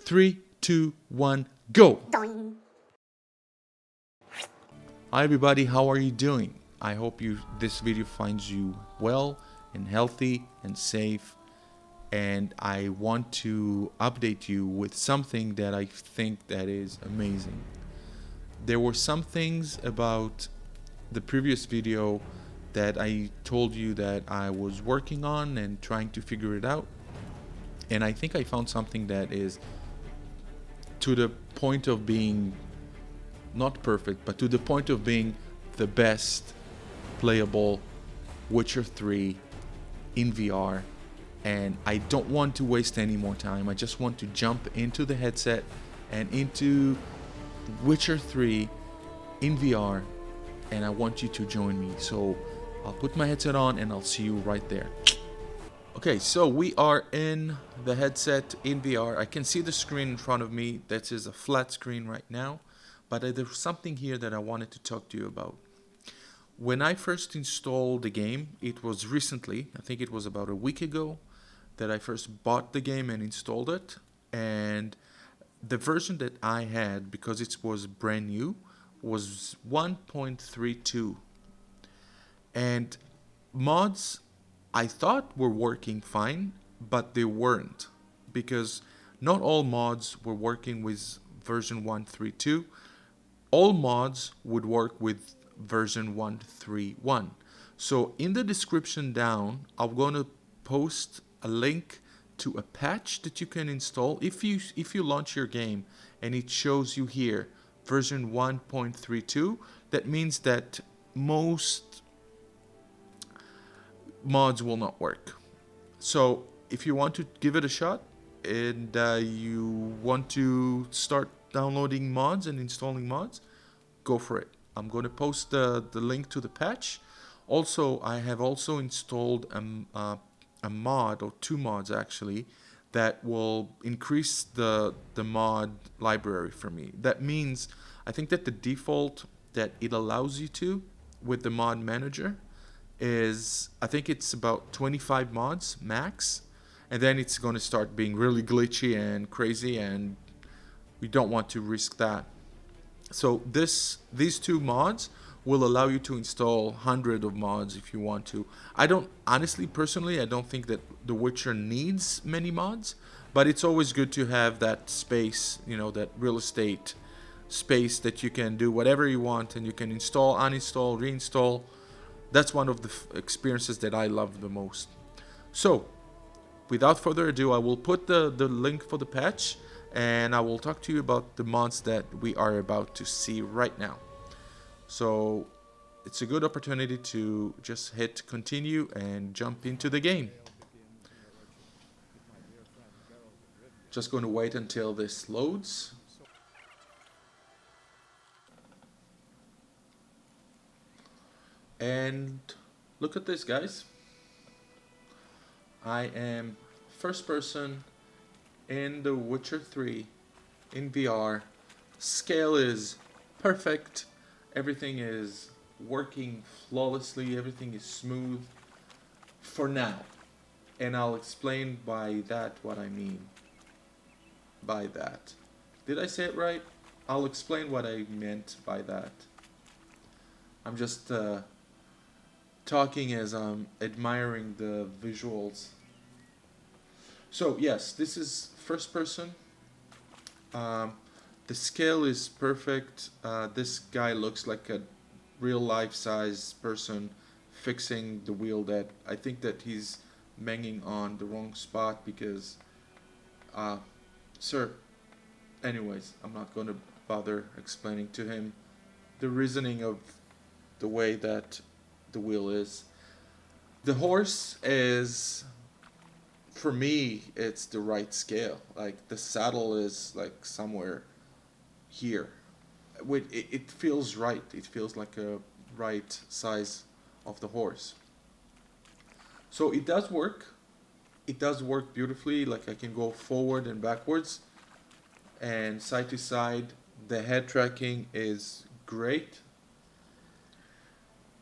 3, 2, 1, go! Hi everybody, how are you doing? I hope this video finds you well and healthy and safe, and I want to update you with something that I think that is amazing. There were some things about the previous video that I told you that I was working on and trying to figure it out, and I think I found something that is to the point of being not perfect, but to the point of being the best playable Witcher 3 in VR. And I don't want to waste any more time. I just want to jump into the headset and into Witcher 3 in VR, and I want you to join me. So I'll put my headset on and I'll see you right there. Okay, so we are in the headset in VR. I can see the screen in front of me. That is a flat screen right now, but there's something here that I wanted to talk to you about. When I first installed the game, it was recently, I think it was about a week ago, that I first bought the game and installed it. And the version that I had, because it was brand new, was 1.32. And mods I thought were working fine, but they weren't, because not all mods were working with version 1.32. All mods would work with version 1.3.1. So in the description down, I'm going to post a link to a patch that you can install if you launch your game and it shows you here version 1.32. That means that most mods will not work. So if you want to give it a shot and you want to start downloading mods and installing mods, go for it. I'm going to post the link to the patch. Also, I have also installed a mod, or two mods actually, that will increase the mod library for me. That means I think that the default that it allows you to with the mod manager is, I think it's about 25 mods max, and then it's going to start being really glitchy and crazy, and we don't want to risk that. So these two mods will allow you to install 100 of mods if you want to. I don't, honestly, personally, I don't think that The Witcher needs many mods, but it's always good to have that space, you know, that real estate space that you can do whatever you want, and you can install, uninstall, reinstall. That's one of the experiences that I love the most. So without further ado, I will put the link for the patch, and I will talk to you about the mods that we are about to see right now. So it's a good opportunity to just hit continue and jump into the game. Just going to wait until this loads. And look at this, guys. I am first person in The Witcher 3 in VR. Scale is perfect. Everything is working flawlessly. Everything is smooth for now. And I'll explain by that what I mean by that. Did I say it right? I'll explain what I meant by that. I'm just talking as I'm admiring the visuals. So yes, this is first person. The scale is perfect. This guy looks like a real life size person fixing the wheel that I think that he's banging on the wrong spot because sir, anyways, I'm not going to bother explaining to him the reasoning of the way that the wheel is. The horse is, for me, it's the right scale. Like the saddle is like somewhere here. It feels right. It feels like a right size of the horse. So it does work. It does work beautifully. Like I can go forward and backwards and side to side. The head tracking is great.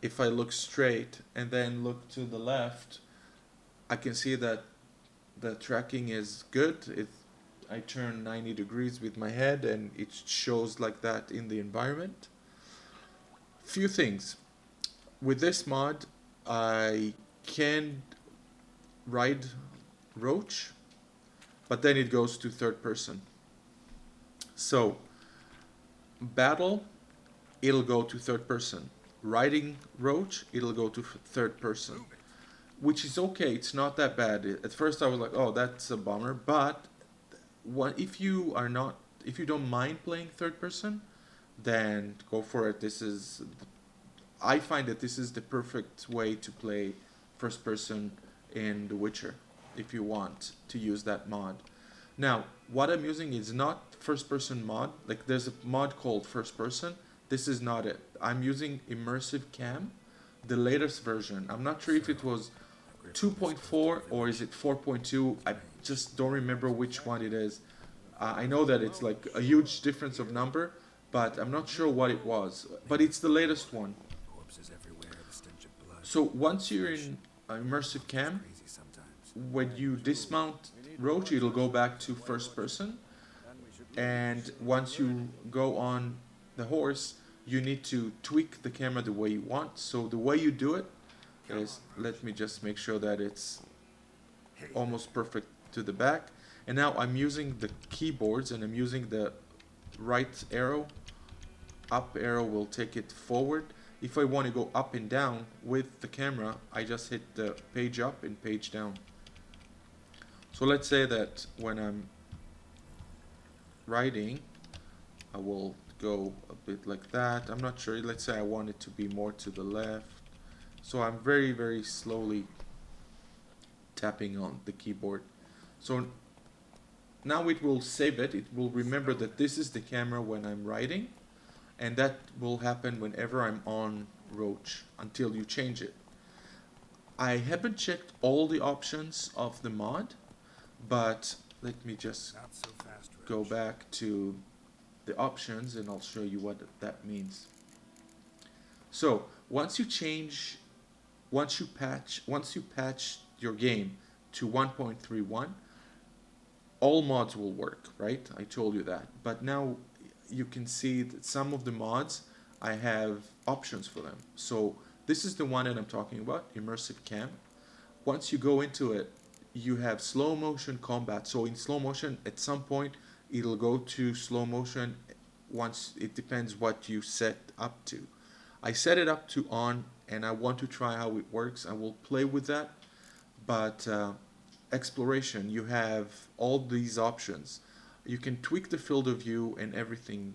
If I look straight and then look to the left, I can see that the tracking is good. I turn 90 degrees with my head and it shows like that in the environment. Few things. With this mod, I can ride Roach, but then it goes to third person. So, battle, it'll go to third person. Riding Roach, it'll go to third person. Which is okay, it's not that bad. At first I was like, oh, that's a bummer, but if you don't mind playing third person, then go for it. I find that this is the perfect way to play first person in The Witcher if you want to use that mod. Now, what I'm using is not first person mod. Like there's a mod called first person. This is not it. I'm using Immersive Cam, the latest version. I'm not sure if it was 2.4 or is it 4.2. I just don't remember which one it is. I know that it's like a huge difference of number, but I'm not sure what it was. But it's the latest one. So once you're in Immersive Cam, when you dismount Roach, it'll go back to first person. And once you go on the horse, you need to tweak the camera the way you want. So the way you do it is, let me just make sure that it's almost perfect to the back. And now I'm using the keyboards and I'm using the right arrow. Up arrow will take it forward. If I want to go up and down with the camera, I just hit the page up and page down. So let's say that when I'm writing, I will go a bit like that. I'm not sure. Let's say I want it to be more to the left. So I'm very, very slowly tapping on the keyboard. So now it will save it. It will remember that this is the camera when I'm writing. And that will happen whenever I'm on Roach until you change it. I haven't checked all the options of the mod, but let me just go back to the options and I'll show you what that means. So once you patch your game to 1.31, all mods will work, right? I told you that. But now you can see that some of the mods, I have options for them. So this is the one that I'm talking about, Immersive Cam. Once you go into it, you have slow motion combat. So in slow motion, at some point, it'll go to slow motion. Once it depends what you set up to. I set it up to on, and I want to try how it works. I will play with that. But exploration, you have all these options. You can tweak the field of view and everything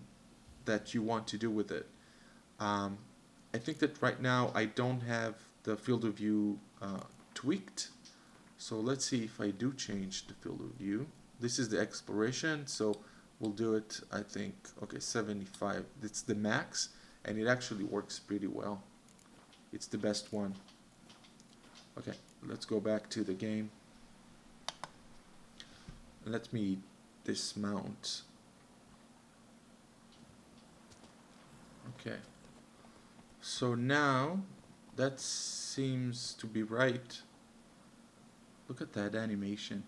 that you want to do with it. I think that right now I don't have the field of view tweaked. So let's see if I do change the field of view. This is the exploration, so we'll do it, I think, okay, 75. It's the max, and it actually works pretty well. It's the best one. Okay, let's go back to the game. Let me dismount. Okay, so now that seems to be right. Look at that animation.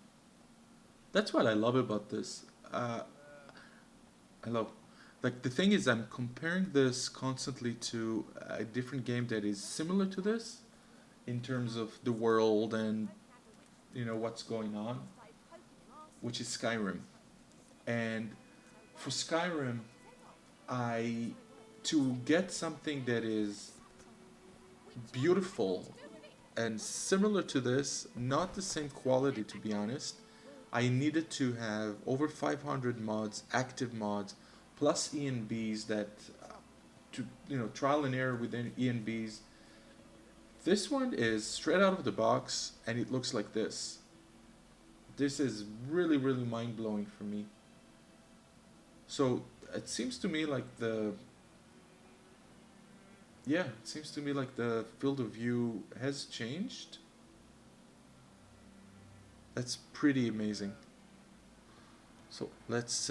That's what I love about this. I love, like, the thing is, I'm comparing this constantly to a different game that is similar to this in terms of the world and what's going on, which is Skyrim. And for Skyrim, to get something that is beautiful and similar to this, not the same quality to be honest, I needed to have over 500 mods, active mods, plus ENBs that, trial and error within ENBs. This one is straight out of the box and it looks like this. This is really, really mind-blowing for me. So it seems to me like the field of view has changed. That's pretty amazing. So let's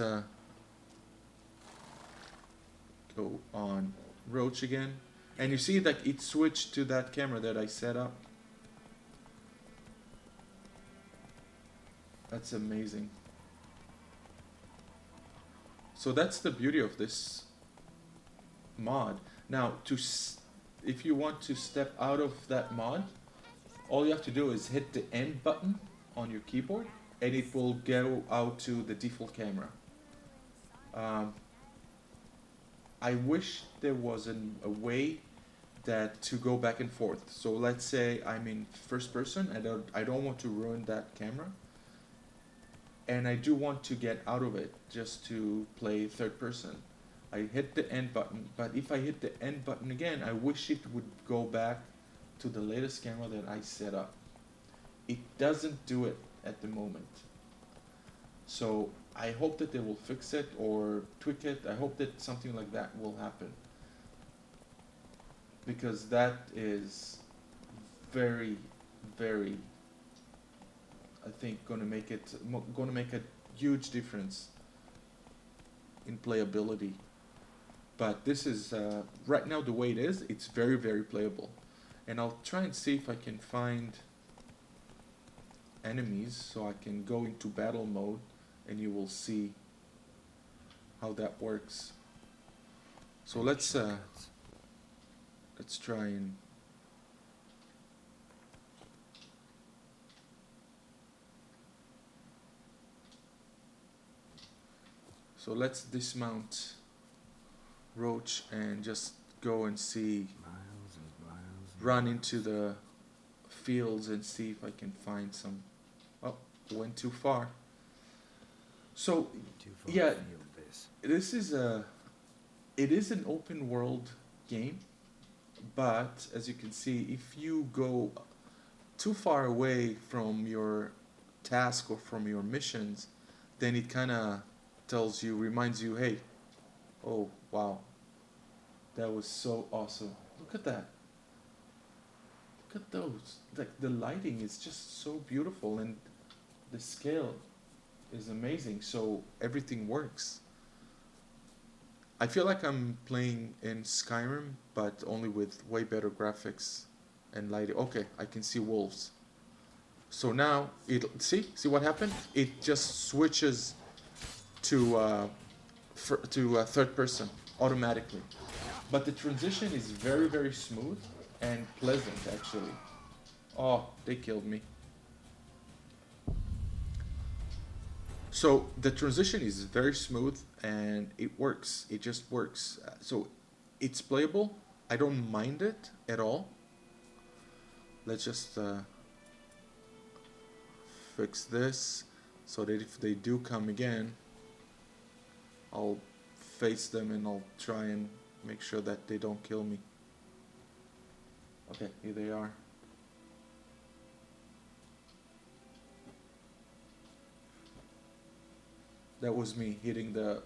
go on Roach again. And you see that it switched to that camera that I set up. That's amazing. So that's the beauty of this mod. Now, if you want to step out of that mod, all you have to do is hit the end button on your keyboard, and it will go out to the default camera. I wish there was a way that to go back and forth. So let's say I'm in first person. I don't want to ruin that camera, and I do want to get out of it just to play third person. I hit the end button, but if I hit the end button again, I wish it would go back to the latest camera that I set up. It doesn't do it at the moment. So I hope that they will fix it or tweak it. I hope that something like that will happen, because that is very, very, I think, going to make a huge difference in playability. But this is right now the way it is. It's very, very playable, and I'll try and see if I can find enemies so I can go into battle mode, and you will see how that works. So let's try and so let's dismount Roach and just go and see, run into the fields and see if I can find some. Oh, went too far. So yeah, this is it is an open world game, but as you can see, if you go too far away from your task or from your missions, then it kind of reminds you, hey, oh wow, that was so awesome. Look at that. Look at those. Like, the lighting is just so beautiful, and the scale is amazing. So everything works. I feel like I'm playing in Skyrim, but only with way better graphics and lighting. Okay, I can see wolves. So now see what happened? It just switches to third person automatically. But the transition is very, very smooth and pleasant, actually. Oh, they killed me. So the transition is very smooth and it works. It just works. So it's playable. I don't mind it at all. Let's just fix this so that if they do come again, I'll face them and I'll try and make sure that they don't kill me. Okay, here they are. That was me hitting the...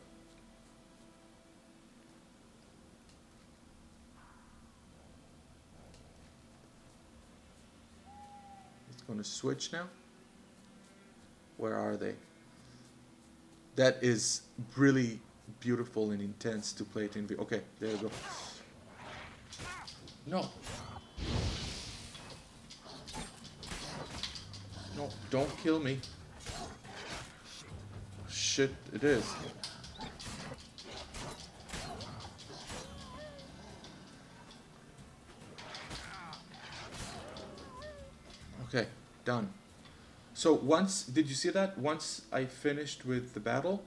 It's gonna switch now. Where are they? That is really beautiful and intense to play it in VR. Okay, there you go. No. No, don't kill me. Shit, it is. Okay, done. So once, did you see that? Once I finished with the battle,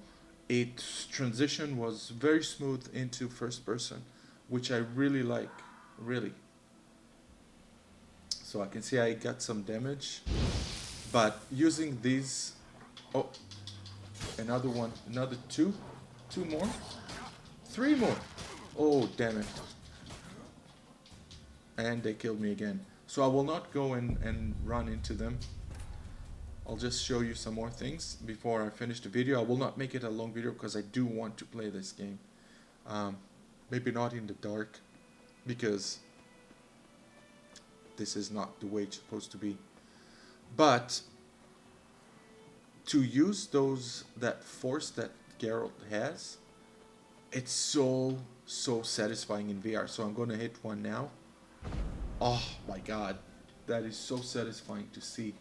its transition was very smooth into first person, which I really like, really. So I can see I got some damage, but using these, oh, another one, another two more, three more. Oh, damn it. And they killed me again. So I will not go and run into them. I'll just show you some more things before I finish the video. I will not make it a long video because I do want to play this game. Maybe not in the dark, because this is not the way it's supposed to be. But to use that force that Geralt has, it's so satisfying in VR. So I'm going to hit one now. Oh my god, that is so satisfying to see.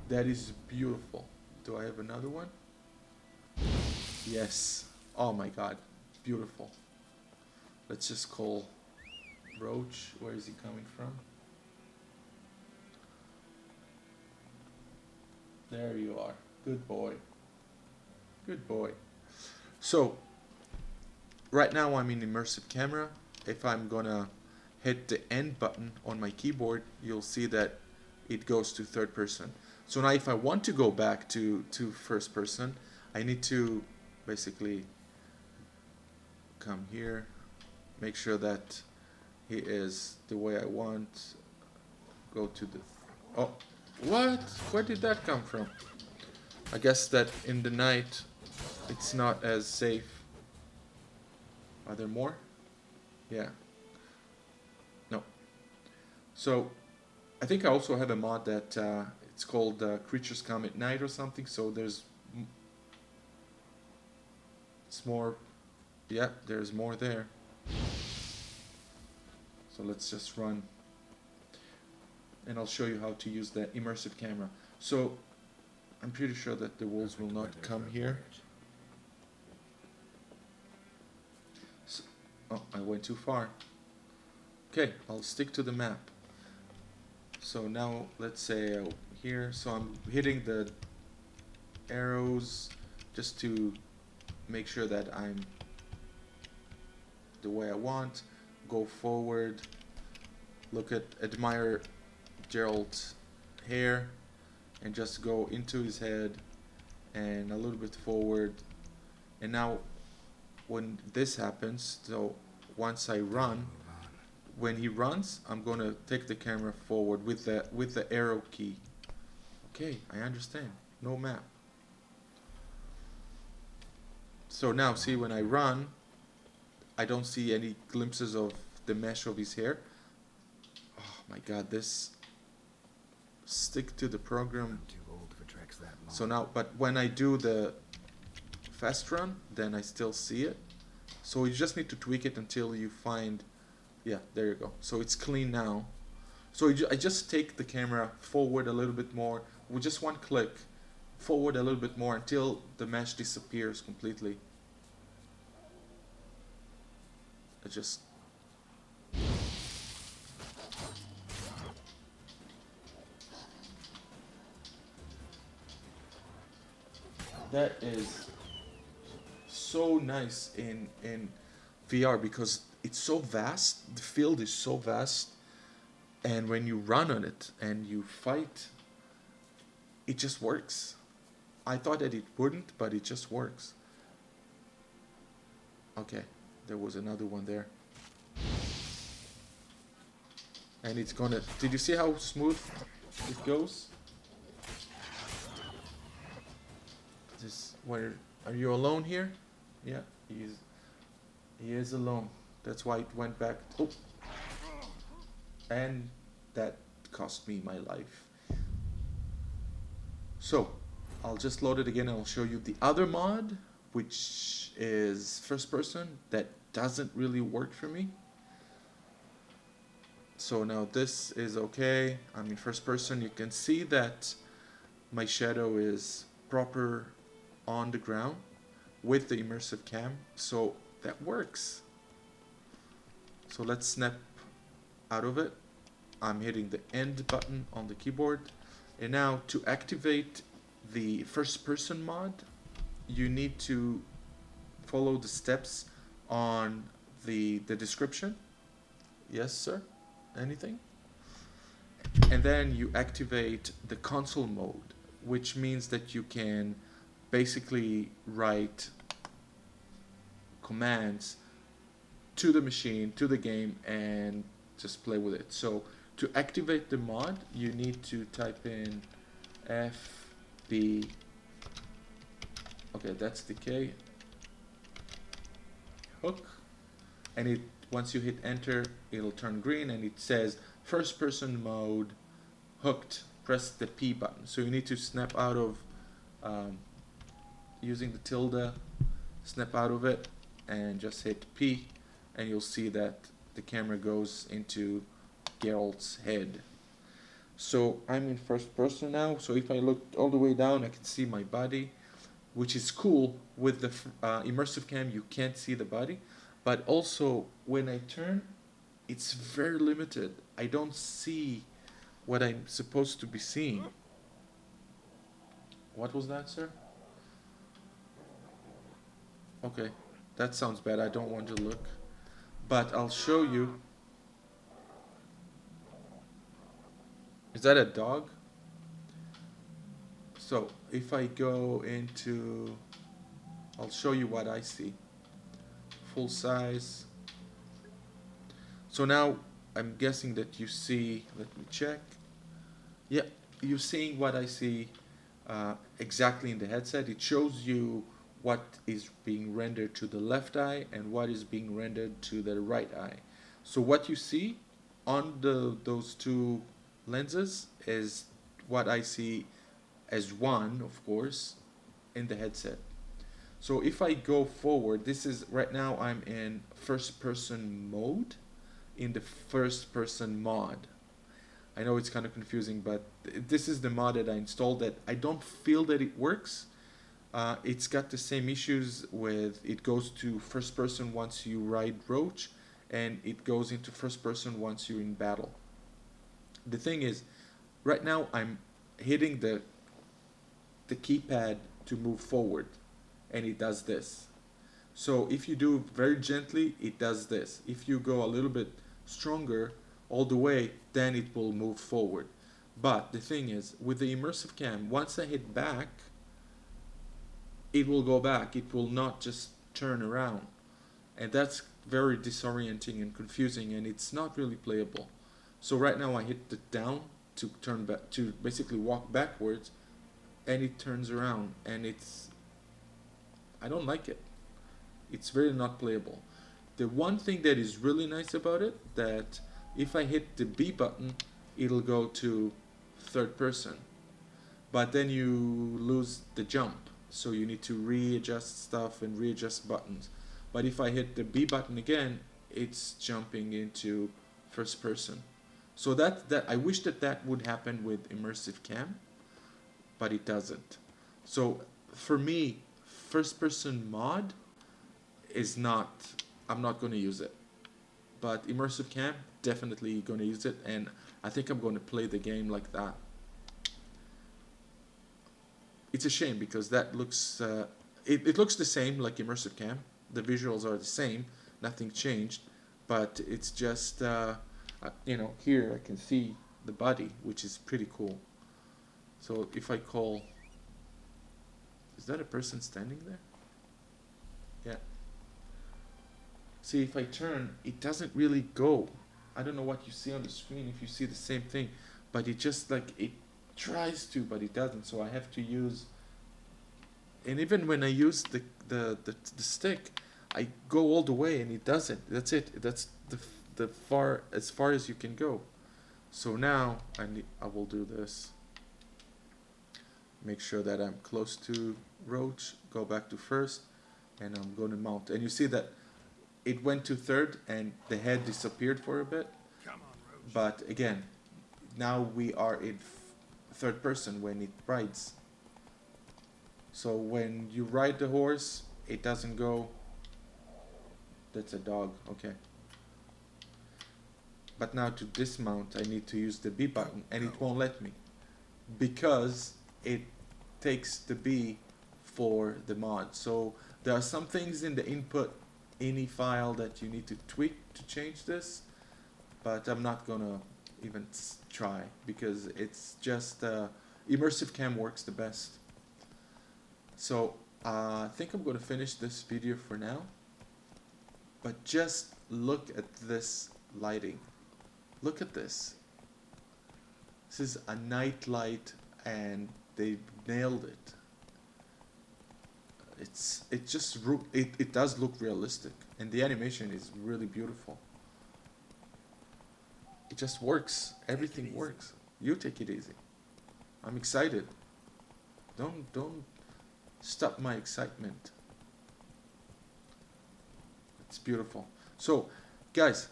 That is beautiful. Do I have another one? Yes. Oh my god, beautiful. Let's just call Roach. Where is he coming from? There you are. Good boy. Good boy. So, right now I'm in immersive camera. If I'm gonna hit the end button on my keyboard, you'll see that it goes to third person. So now if I want to go back to first person, I need to basically come here, make sure that he is the way I want, go to the... Oh, what? Where did that come from? I guess that in the night it's not as safe. Are there more? Yeah. No. So I think I also have a mod that it's called Creatures Come at Night or something. So there's it's more. Yeah, there's more there. So let's just run, and I'll show you how to use the immersive camera. So I'm pretty sure that the wolves will not come here. So, oh, I went too far. Okay, I'll stick to the map. So now let's say here, so I'm hitting the arrows just to make sure that I'm the way I want. Go forward, admire Gerald's hair, and just go into his head and a little bit forward. And now when this happens, so once I run, when he runs, I'm gonna take the camera forward with the arrow key. Okay, I understand. No map. So now see, when I run, I don't see any glimpses of the mesh of his hair. Oh my god, this stick to the program. So now, but when I do the fast run, then I still see it. So you just need to tweak it until you find, yeah, there you go. So it's clean now. So I just take the camera forward a little bit more with just one click, forward a little bit more until the mesh disappears completely. I just... That is so nice in VR because it's so vast, the field is so vast, and when you run on it and you fight, it just works. I thought that it wouldn't, but it just works. Okay, there was another one there. And it's gonna... Did you see how smooth it goes? Where are you alone here? Yeah, he is alone. That's why it went back. Oh, and that cost me my life. So I'll just load it again and I'll show you the other mod, which is first person, that doesn't really work for me. So now this is okay. I'm in first person. You can see that my shadow is proper on the ground with the immersive cam, so that works. So let's snap out of it. I'm hitting the end button on the keyboard, and now to activate the first person mod, you need to follow the steps on the description. Yes, sir? Anything? And then you activate the console mode, which means that you can basically write commands to the machine, to the game, and just play with it. So to activate the mod, you need to type in FB. Okay, that's the K. Hook. And it, once you hit enter, it'll turn green and it says first person mode hooked. Press the P button. So you need to snap out of using the tilde, snap out of it and just hit P, and you'll see that the camera goes into Geralt's head. So I'm in first person now, so if I look all the way down, I can see my body, which is cool. With the immersive cam, you can't see the body, but also when I turn, it's very limited. I don't see what I'm supposed to be seeing. What was that, sir? Okay, that sounds bad. I don't want to look, but I'll show you. Is that a dog? So if I go into, I'll show you what I see. Full size. So now I'm guessing that you see, let me check. Yeah, you're seeing what I see exactly in the headset. It shows you what is being rendered to the left eye and what is being rendered to the right eye. So what you see on those two lenses is what I see as one, of course, in the headset. So if I go forward, this is right now I'm in first person mode in the first person mod. I know it's kind of confusing, but this is the mod that I installed that I don't feel that it works. It's got the same issues with it goes to first person once you ride Roach, and it goes into first person once you're in battle. The thing is, right now I'm hitting the keypad to move forward, and it does this. So if you do very gently, it does this. If you go a little bit stronger all the way, then it will move forward. But the thing is, with the immersive cam, once I hit back, it will go back. It will not just turn around. And that's very disorienting and confusing, and it's not really playable. So right now I hit the down to turn back, to basically walk backwards, and it turns around, and I don't like it. It's very not playable. The one thing that is really nice about it, that if I hit the B button, it'll go to third person. But then you lose the jump, so you need to readjust stuff and readjust buttons. But if I hit the B button again, it's jumping into first person. So that I wish that would happen with immersive cam, but it doesn't. So for me, first person mod is not, I'm not going to use it. But immersive cam, definitely going to use it, and I think I'm going to play the game like that. It's a shame because that looks, it looks the same like immersive cam. The visuals are the same, nothing changed, but it's just, here I can see the body, which is pretty cool. So if I call, is that a person standing there? Yeah. See, if I turn, it doesn't really go. I don't know what you see on the screen, if you see the same thing, but it just like, it tries to, but it doesn't. So I have to use, and even when I use the stick, I go all the way and it doesn't. That's it. That's the as far as you can go. So now I will do this. Make sure that I'm close to Roach, go back to first, and I'm going to mount. And you see that it went to third and the head disappeared for a bit. But again, now we are in third person when it rides. So when you ride the horse, it doesn't go. That's a dog, okay. But now to dismount, I need to use the B button, and it won't let me because it takes the B for the mod. So there are some things in the input ini file that you need to tweak to change this, but I'm not gonna even try because it's just immersive cam works the best. So I think I'm gonna finish this video for now, but just look at this lighting. Look at this. This is a night light, and they nailed it. It does look realistic, and the animation is really beautiful. It just works. Everything works. You take it easy. I'm excited. Don't stop my excitement. It's beautiful. So, guys,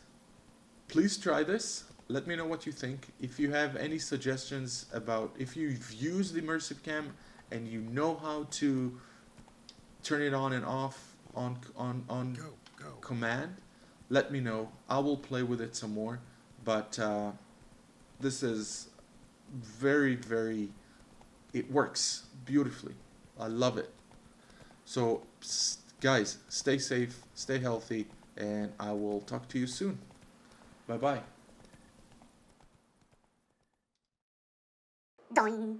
please try this. Let me know what you think. If you have any suggestions about, if you've used immersive cam and you know how to turn it on and off on Go. command, let me know. I will play with it some more. But this is very, it works beautifully. I love it. So, guys, stay safe, stay healthy, and I will talk to you soon. Bye bye. Doing.